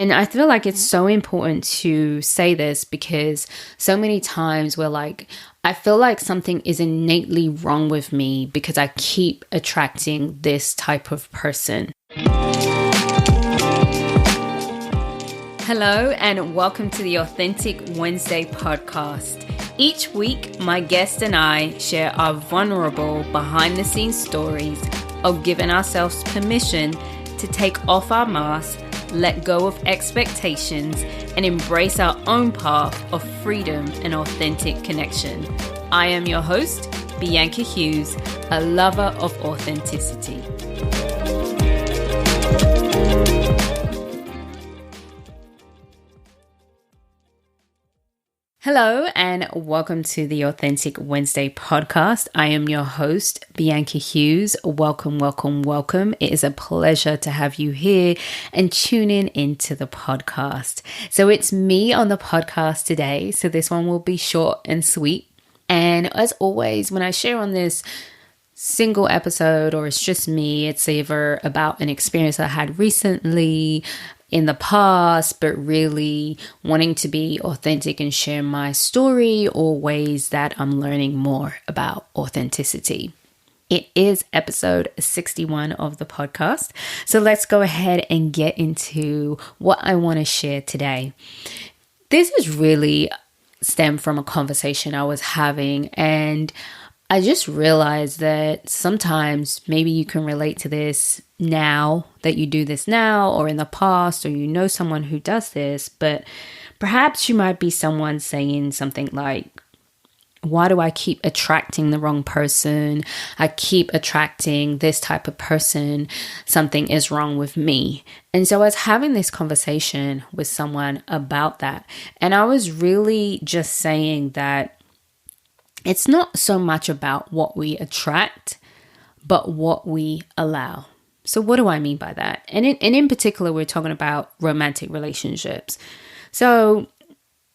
And I feel like it's so important to say this because so many times we're like, I feel like something is innately wrong with me because I keep attracting this type of person. Hello, and welcome to the Authentic Wednesday podcast. Each week, my guest and I share our vulnerable behind-the-scenes stories of giving ourselves permission to take off our masks, let go of expectations, and embrace our own path of freedom and authentic connection. I am your host, Bianca Hughes, a lover of authenticity. Hello and welcome to the Authentic Wednesday podcast. I am your host, Bianca Hughes. Welcome, welcome, welcome. It is a pleasure to have you here and tuning into the podcast. So it's me on the podcast today. So this one will be short and sweet. And as always, when I share on this single episode or it's just me, it's either about an experience I had recently, in the past, but really wanting to be authentic and share my story or ways that I'm learning more about authenticity. It is episode 61 of the podcast. So let's go ahead and get into what I want to share today. This is really stemmed from a conversation I was having, and I just realized that sometimes maybe you can relate to this now, that you do this now or in the past, or you know someone who does this, but perhaps you might be someone saying something like, why do I keep attracting the wrong person? I keep attracting this type of person. Something is wrong with me. And so I was having this conversation with someone about that. And I was really just saying that it's not so much about what we attract, but what we allow. So what do I mean by that? And in particular, we're talking about romantic relationships. So,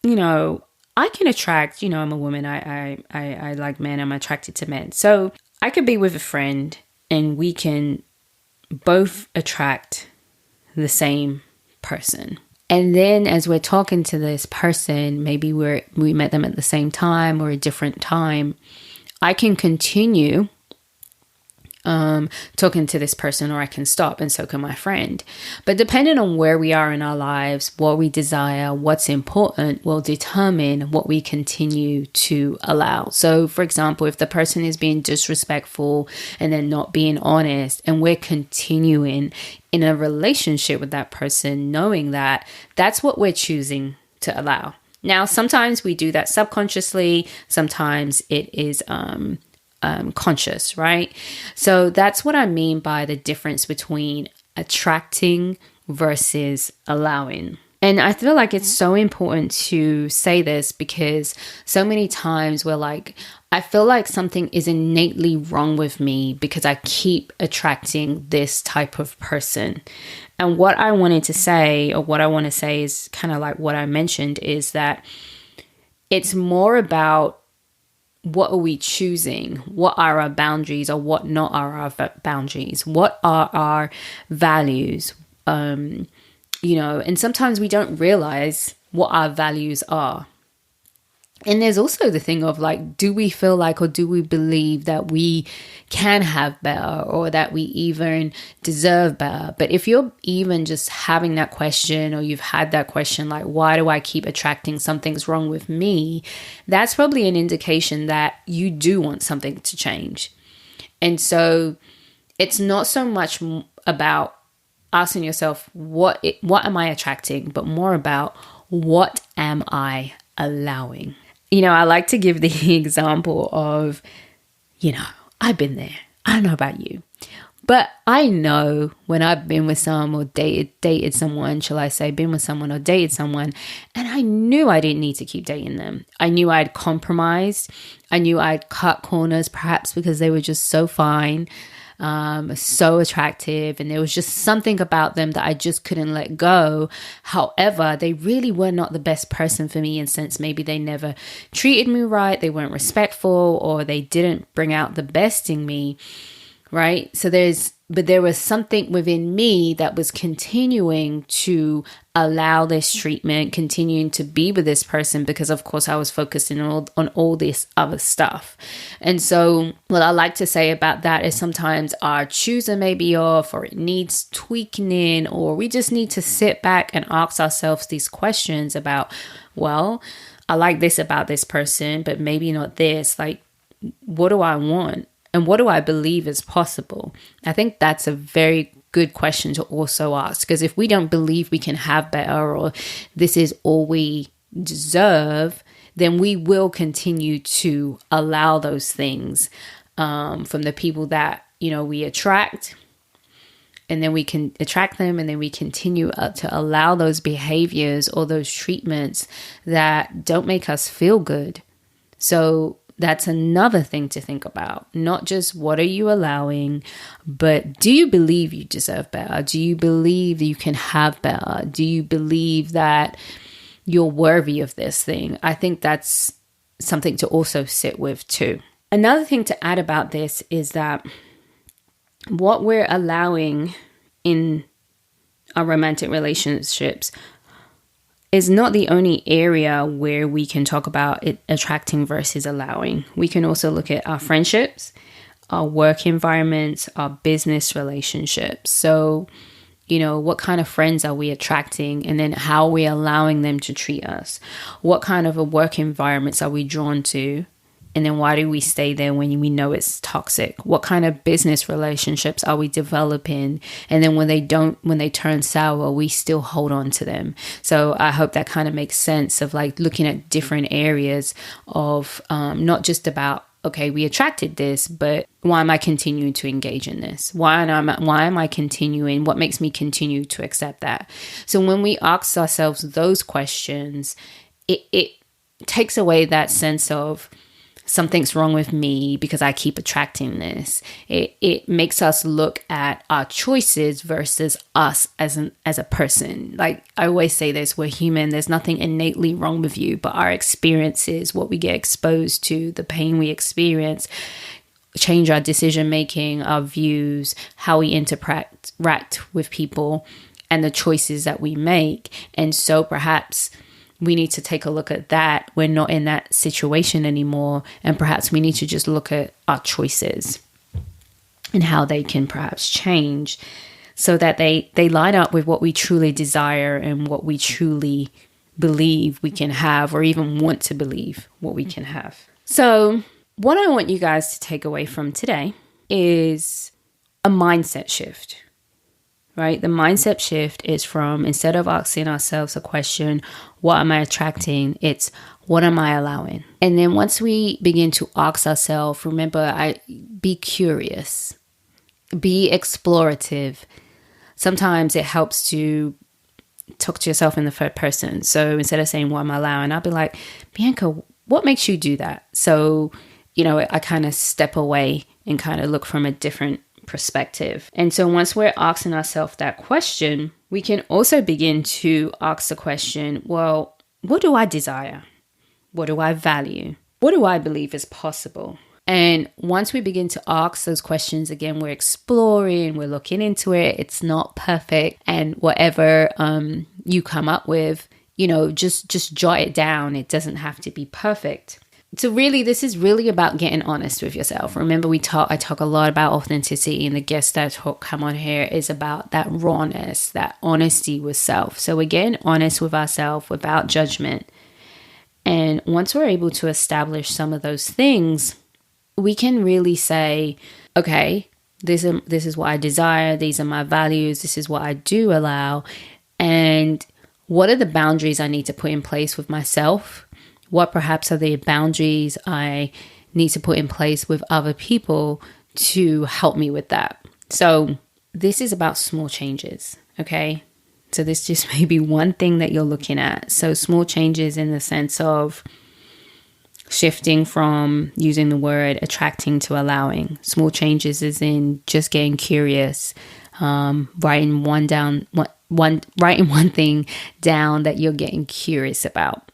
I can attract, I'm a woman, I like men, I'm attracted to men. So I could be with a friend and we can both attract the same person. And then as we're talking to this person, maybe we met them at the same time or a different time, I can continue talking to this person, or I can stop, and so can my friend. But depending on where we are in our lives, what we desire, what's important will determine what we continue to allow. So for example, if the person is being disrespectful and they're not being honest, and we're continuing in a relationship with that person, knowing that that's what we're choosing to allow. Now, sometimes we do that subconsciously. Sometimes it is conscious, right? So that's what I mean by the difference between attracting versus allowing. And I feel like it's so important to say this because so many times we're like, I feel like something is innately wrong with me because I keep attracting this type of person. And what I wanted to say, or what I want to say is kind of like what I mentioned, is that it's more about what are we choosing? What are our boundaries, or what not are our boundaries? What are our values? And sometimes we don't realize what our values are. And there's also the thing of like, do we feel like, or do we believe that we can have better, or that we even deserve better? But if you're even just having that question, or you've had that question, like, why do I keep attracting, something's wrong with me? That's probably an indication that you do want something to change. And so it's not so much about asking yourself, what am I attracting, but more about what am I allowing? I like to give the example of, I've been there. I don't know about you, but I know when I've been with someone or dated someone, shall I say, been with someone or dated someone, and I knew I didn't need to keep dating them. I knew I'd compromised. I knew I'd cut corners, perhaps because they were just so fine, so attractive, and there was just something about them that I just couldn't let go. However, they really were not the best person for me, in sense maybe they never treated me right, they weren't respectful, or they didn't bring out the best in me, right? So there's But there was something within me that was continuing to allow this treatment, continuing to be with this person, because of course I was focusing on all this other stuff. And so what I like to say about that is sometimes our chooser may be off, or it needs tweaking in, or we just need to sit back and ask ourselves these questions about, well, I like this about this person, but maybe not this. Like, what do I want? And what do I believe is possible? I think that's a very good question to also ask, because if we don't believe we can have better, or this is all we deserve, then we will continue to allow those things from the people that, we attract. And then we can attract them, and then we continue to allow those behaviors or those treatments that don't make us feel good. So that's another thing to think about. Not just what are you allowing, but do you believe you deserve better? Do you believe you can have better? Do you believe that you're worthy of this thing? I think that's something to also sit with too. Another thing to add about this is that what we're allowing in our romantic relationships is not the only area where we can talk about it attracting versus allowing. We can also look at our friendships, our work environments, our business relationships. So, what kind of friends are we attracting, and then how are we allowing them to treat us? What kind of a work environments are we drawn to? And then why do we stay there when we know it's toxic? What kind of business relationships are we developing? And then when they turn sour, we still hold on to them. So I hope that kind of makes sense of like looking at different areas of not just about, okay, we attracted this, but why am I continuing to engage in this? Why am I continuing? What makes me continue to accept that? So when we ask ourselves those questions, it takes away that sense of, something's wrong with me because I keep attracting this. It makes us look at our choices versus us as a person. Like I always say this, we're human. There's nothing innately wrong with you, but our experiences, what we get exposed to, the pain we experience, change our decision making, our views, how we interact with people, and the choices that we make. And so perhaps we need to take a look at that. We're not in that situation anymore. And perhaps we need to just look at our choices and how they can perhaps change so that they line up with what we truly desire and what we truly believe we can have, or even want to believe what we can have. So what I want you guys to take away from today is a mindset shift. Right? The mindset shift is from, instead of asking ourselves a question, what am I attracting? It's, what am I allowing? And then once we begin to ask ourselves, remember, be curious, be explorative. Sometimes it helps to talk to yourself in the third person. So instead of saying, what am I allowing? I'll be like, Bianca, what makes you do that? So, I kind of step away and kind of look from a different perspective. And so once we're asking ourselves that question, we can also begin to ask the question, well, what do I desire? What do I value? What do I believe is possible? And once we begin to ask those questions, again, we're exploring, we're looking into it. It's not perfect. And whatever you come up with, just jot it down. It doesn't have to be perfect. So really, this is really about getting honest with yourself. Remember, I talk a lot about authenticity, and the guests that come on here is about that rawness, that honesty with self. So we're getting honest with ourselves without judgment. And once we're able to establish some of those things, we can really say, okay, this is what I desire. These are my values. This is what I do allow. And what are the boundaries I need to put in place with myself? What perhaps are the boundaries I need to put in place with other people to help me with that? So this is about small changes, okay? So this just may be one thing that you're looking at. So small changes in the sense of shifting from using the word attracting to allowing. Small changes is in just getting curious, writing one thing down that you're getting curious about.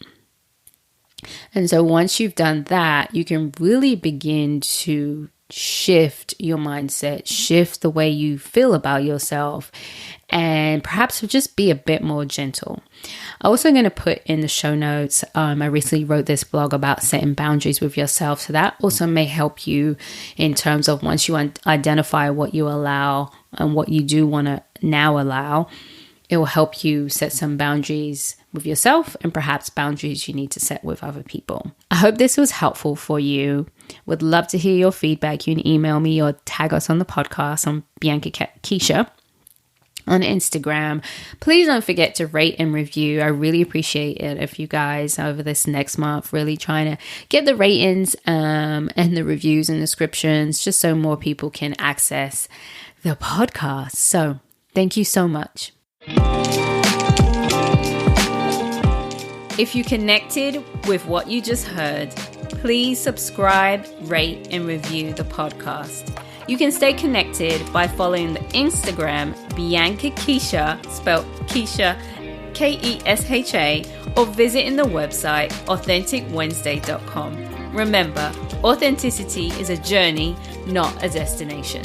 And so once you've done that, you can really begin to shift your mindset, shift the way you feel about yourself, and perhaps just be a bit more gentle. I'm also going to put in the show notes, I recently wrote this blog about setting boundaries with yourself. So that also may help you in terms of once you identify what you allow and what you do want to now allow, it will help you set some boundaries with yourself and perhaps boundaries you need to set with other people. I hope this was helpful for you. Would love to hear your feedback. You can email me or tag us on the podcast on Bianca Keisha on Instagram. Please don't forget to rate and review. I really appreciate it if you guys over this next month really trying to get the ratings and the reviews and descriptions just so more people can access the podcast. So thank you so much. If you connected with what you just heard, please subscribe, rate, and review the podcast. You can stay connected by following the Instagram Bianca Keisha, spelled Keisha, Kesha, or visiting the website authenticwednesday.com. Remember, authenticity is a journey, not a destination.